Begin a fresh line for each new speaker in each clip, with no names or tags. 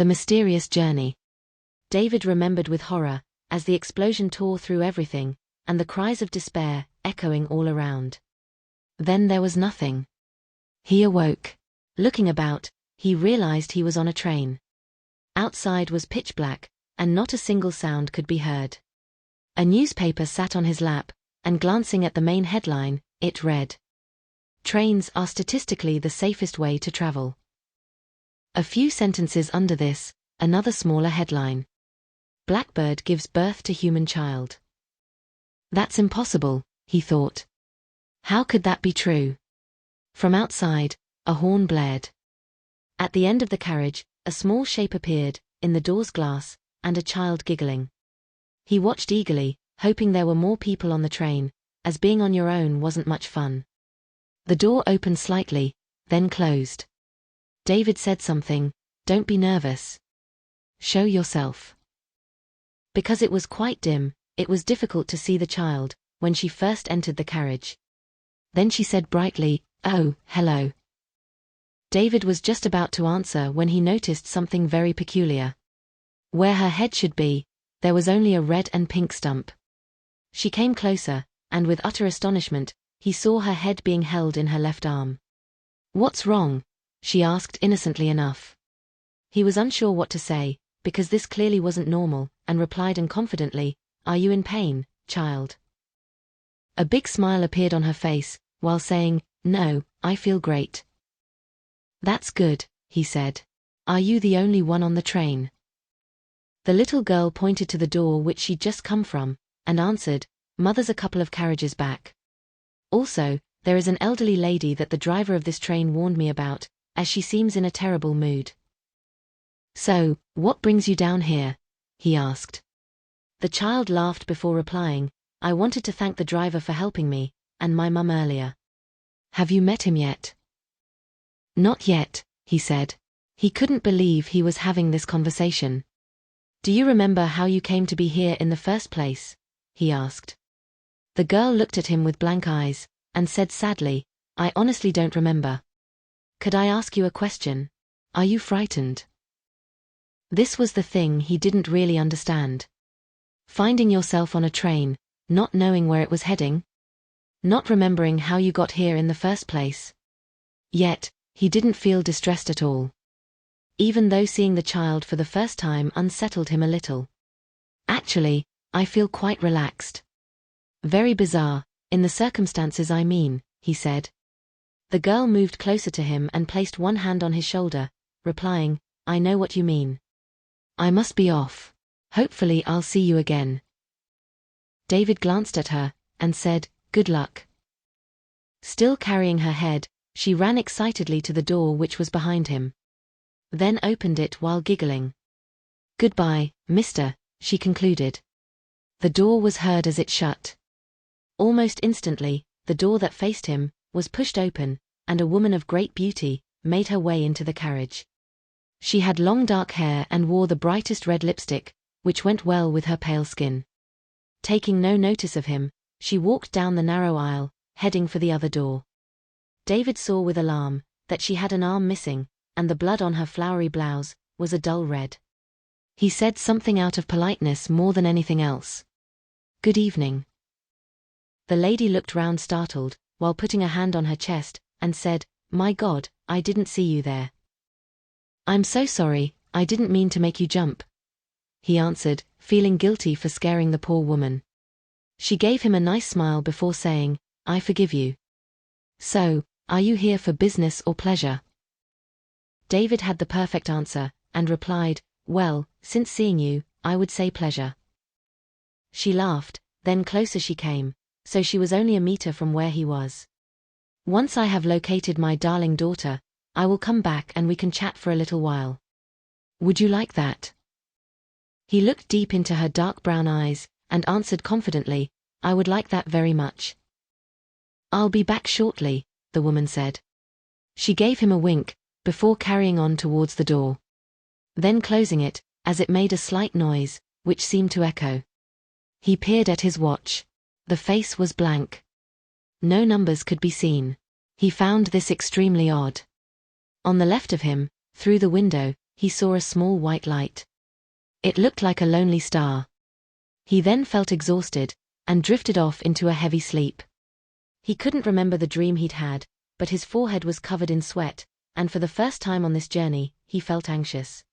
The mysterious journey. David remembered with horror, as the explosion tore through everything, and the cries of despair, echoing all around. Then there was nothing. He awoke. Looking about, he realized he was on a train. Outside was pitch black, and not a single sound could be heard. A newspaper sat on his lap, and glancing at the main headline, it read, "Trains are statistically the safest way to travel." A few sentences under this, another smaller headline. "Blackbird gives birth to human child." That's impossible, he thought. How could that be true? From outside, a horn blared. At the end of the carriage, a small shape appeared, in the door's glass, and a child giggling. He watched eagerly, hoping there were more people on the train, as being on your own wasn't much fun. The door opened slightly, then closed. David said something, "Don't be nervous. Show yourself." Because it was quite dim, it was difficult to see the child, when she first entered the carriage. Then she said brightly, "Oh, hello." David was just about to answer when he noticed something very peculiar. Where her head should be, there was only a red and pink stump. She came closer, and with utter astonishment, he saw her head being held in her left arm. "What's wrong?" she asked innocently enough. He was unsure what to say, because this clearly wasn't normal, and replied confidently, "Are you in pain, child?" A big smile appeared on her face, while saying, "No, I feel great." "That's good," he said. "Are you the only one on the train?" The little girl pointed to the door which she'd just come from, and answered, "Mother's a couple of carriages back. Also, there is an elderly lady that the driver of this train warned me about, as she seems in a terrible mood." "So, what brings you down here?" he asked. The child laughed before replying, "I wanted to thank the driver for helping me, and my mum earlier." "Have you met him yet?" "Not yet," he said. He couldn't believe he was having this conversation. "Do you remember how you came to be here in the first place?" he asked. The girl looked at him with blank eyes, and said sadly, "I honestly don't remember. Could I ask you a question? Are you frightened?" This was the thing he didn't really understand. Finding yourself on a train, not knowing where it was heading? Not remembering how you got here in the first place? Yet, he didn't feel distressed at all. Even though seeing the child for the first time unsettled him a little. "Actually, I feel quite relaxed. Very bizarre, in the circumstances I mean," he said. The girl moved closer to him and placed one hand on his shoulder, replying, "I know what you mean. I must be off. Hopefully I'll see you again." David glanced at her, and said, "Good luck." Still carrying her head, she ran excitedly to the door which was behind him. Then opened it while giggling. "Goodbye, mister," she concluded. The door was heard as it shut. Almost instantly, the door that faced him was pushed open, and a woman of great beauty made her way into the carriage. She had long dark hair and wore the brightest red lipstick, which went well with her pale skin. Taking no notice of him, she walked down the narrow aisle, heading for the other door. David saw with alarm that she had an arm missing, and the blood on her flowery blouse was a dull red. He said something out of politeness more than anything else. "Good evening." The lady looked round startled, while putting a hand on her chest, and said, "My God, I didn't see you there." "I'm so sorry, I didn't mean to make you jump," he answered, feeling guilty for scaring the poor woman. She gave him a nice smile before saying, "I forgive you. So, are you here for business or pleasure?" David had the perfect answer, and replied, "Well, since seeing you, I would say pleasure." She laughed, then closer she came, so she was only a meter from where he was. "Once I have located my darling daughter, I will come back and we can chat for a little while. Would you like that?" He looked deep into her dark brown eyes, and answered confidently, "I would like that very much." "I'll be back shortly," the woman said. She gave him a wink, before carrying on towards the door. Then closing it, as it made a slight noise, which seemed to echo. He peered at his watch. The face was blank. No numbers could be seen. He found this extremely odd. On the left of him, through the window, he saw a small white light. It looked like a lonely star. He then felt exhausted, and drifted off into a heavy sleep. He couldn't remember the dream he'd had, but his forehead was covered in sweat, and for the first time on this journey, he felt anxious.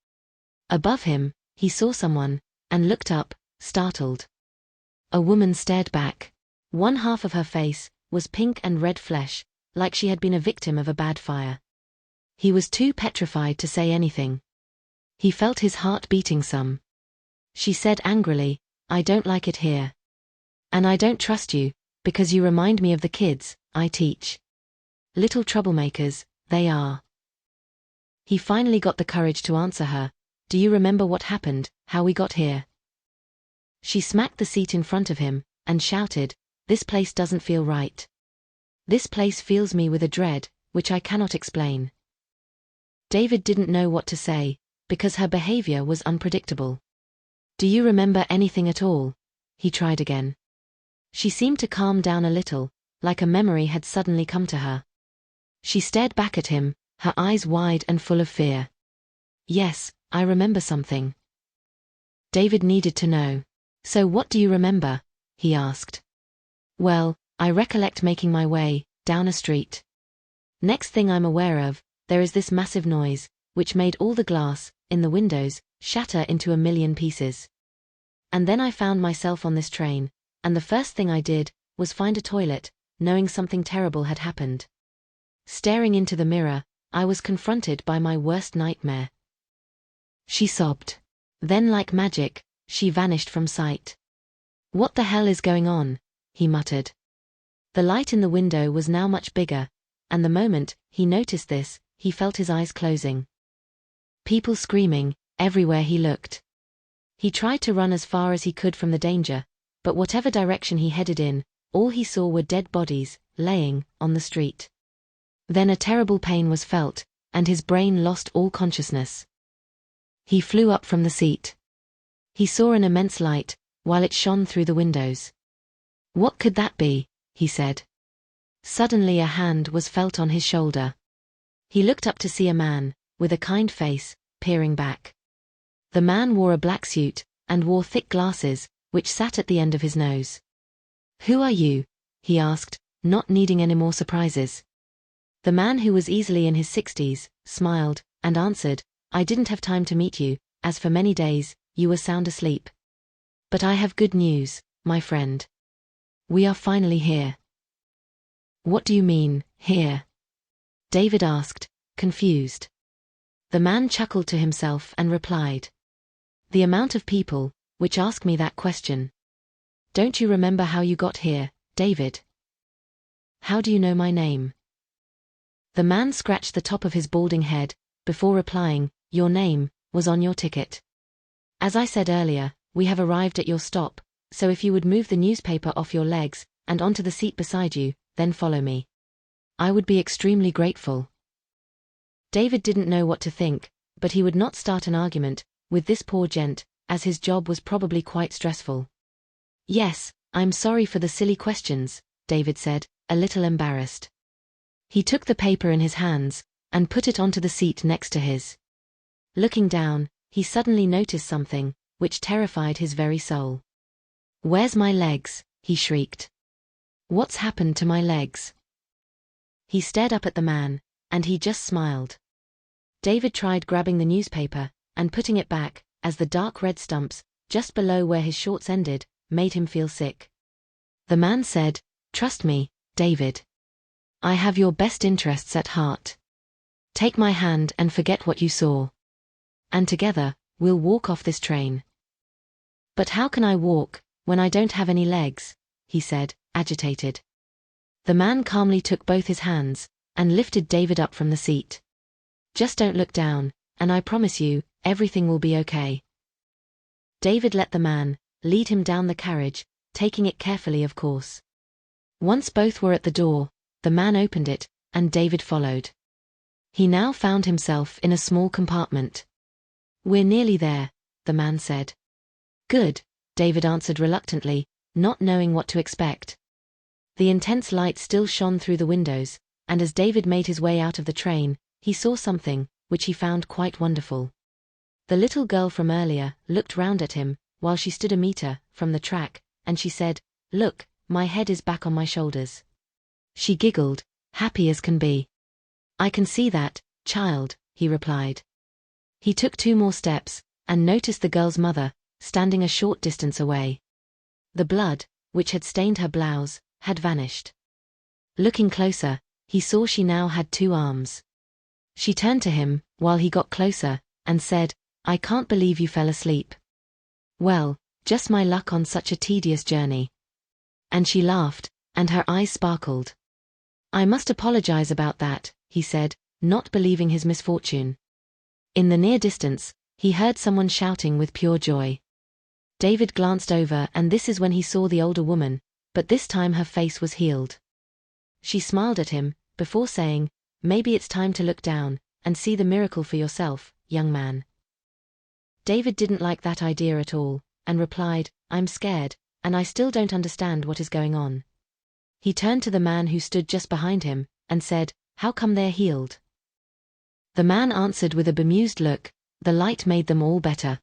Above him, he saw someone, and looked up, startled. A woman stared back. One half of her face was pink and red flesh, like she had been a victim of a bad fire. He was too petrified to say anything. He felt his heart beating some. She said angrily, "I don't like it here. And I don't trust you, because you remind me of the kids I teach. Little troublemakers, they are." He finally got the courage to answer her, "Do you remember what happened, how we got here?" She smacked the seat in front of him, and shouted, "This place doesn't feel right. This place fills me with a dread, which I cannot explain." David didn't know what to say, because her behavior was unpredictable. "Do you remember anything at all?" he tried again. She seemed to calm down a little, like a memory had suddenly come to her. She stared back at him, her eyes wide and full of fear. "Yes, I remember something." David needed to know. "So what do you remember?" he asked. "Well, I recollect making my way down a street. Next thing I'm aware of, there is this massive noise, which made all the glass in the windows shatter into a million pieces. And then I found myself on this train, and the first thing I did was find a toilet, knowing something terrible had happened. Staring into the mirror, I was confronted by my worst nightmare." She sobbed. Then, like magic, she vanished from sight. "What the hell is going on?" he muttered. The light in the window was now much bigger, and the moment he noticed this, he felt his eyes closing. People screaming, everywhere he looked. He tried to run as far as he could from the danger, but whatever direction he headed in, all he saw were dead bodies, laying on the street. Then a terrible pain was felt, and his brain lost all consciousness. He flew up from the seat. He saw an immense light, while it shone through the windows. "What could that be?" he said. Suddenly a hand was felt on his shoulder. He looked up to see a man, with a kind face, peering back. The man wore a black suit, and wore thick glasses, which sat at the end of his nose. "Who are you?" he asked, not needing any more surprises. The man, who was easily in his 60s, smiled, and answered, "I didn't have time to meet you, as for many days, you were sound asleep. But I have good news, my friend. We are finally here." "What do you mean, here?" David asked, confused. The man chuckled to himself and replied, "The amount of people which ask me that question. Don't you remember how you got here, David? How do you know my name?" The man scratched the top of his balding head, before replying, "Your name was on your ticket. As I said earlier, we have arrived at your stop, so if you would move the newspaper off your legs, and onto the seat beside you, then follow me. I would be extremely grateful." David didn't know what to think, but he would not start an argument with this poor gent, as his job was probably quite stressful. "Yes, I'm sorry for the silly questions," David said, a little embarrassed. He took the paper in his hands, and put it onto the seat next to his. Looking down, he suddenly noticed something, which terrified his very soul. "Where's my legs?" he shrieked. "What's happened to my legs?" He stared up at the man, and he just smiled. David tried grabbing the newspaper, and putting it back, as the dark red stumps, just below where his shorts ended, made him feel sick. The man said, "Trust me, David. I have your best interests at heart. Take my hand and forget what you saw. And together, we'll walk off this train." "But how can I walk, when I don't have any legs?" he said, agitated. The man calmly took both his hands, and lifted David up from the seat. "Just don't look down, and I promise you, everything will be okay." David let the man lead him down the carriage, taking it carefully, of course. Once both were at the door, the man opened it, and David followed. He now found himself in a small compartment. "We're nearly there," the man said. "Good," David answered reluctantly, not knowing what to expect. The intense light still shone through the windows, and as David made his way out of the train, he saw something, which he found quite wonderful. The little girl from earlier looked round at him, while she stood a meter from the track, and she said, "Look, my head is back on my shoulders." She giggled, happy as can be. "I can see that, child," he replied. He took 2 more steps, and noticed the girl's mother, standing a short distance away. The blood, which had stained her blouse, had vanished. Looking closer, he saw she now had 2 arms. She turned to him, while he got closer, and said, "I can't believe you fell asleep." "Well, just my luck on such a tedious journey." And she laughed, and her eyes sparkled. "I must apologize about that," he said, not believing his misfortune. In the near distance, he heard someone shouting with pure joy. David glanced over, and this is when he saw the older woman, but this time her face was healed. She smiled at him, before saying, "Maybe it's time to look down and see the miracle for yourself, young man." David didn't like that idea at all, and replied, "I'm scared, and I still don't understand what is going on." He turned to the man who stood just behind him, and said, "How come they're healed?" The man answered with a bemused look, "The light made them all better.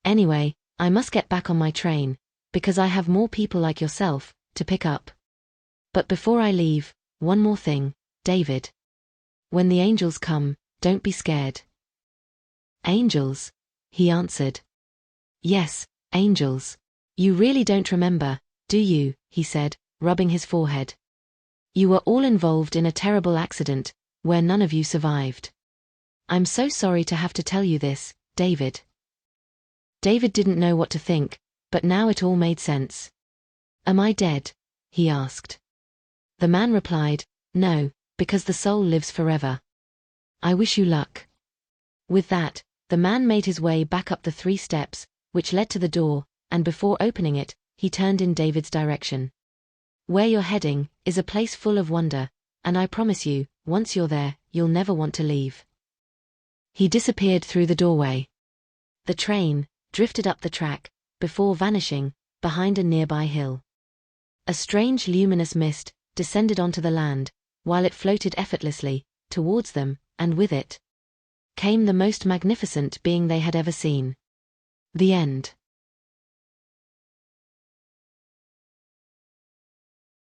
Anyway, I must get back on my train, because I have more people like yourself to pick up. But before I leave, one more thing, David. When the angels come, don't be scared." "Angels?" he answered. "Yes, angels. You really don't remember, do you?" he said, rubbing his forehead. "You were all involved in a terrible accident, where none of you survived. I'm so sorry to have to tell you this, David." David didn't know what to think, but now it all made sense. "Am I dead?" he asked. The man replied, "No, because the soul lives forever. I wish you luck." With that, the man made his way back up the 3 steps, which led to the door, and before opening it, he turned in David's direction. "Where you're heading is a place full of wonder, and I promise you, once you're there, you'll never want to leave." He disappeared through the doorway. The train drifted up the track, before vanishing behind a nearby hill. A strange luminous mist descended onto the land, while it floated effortlessly towards them, and with it came the most magnificent being they had ever seen. The end.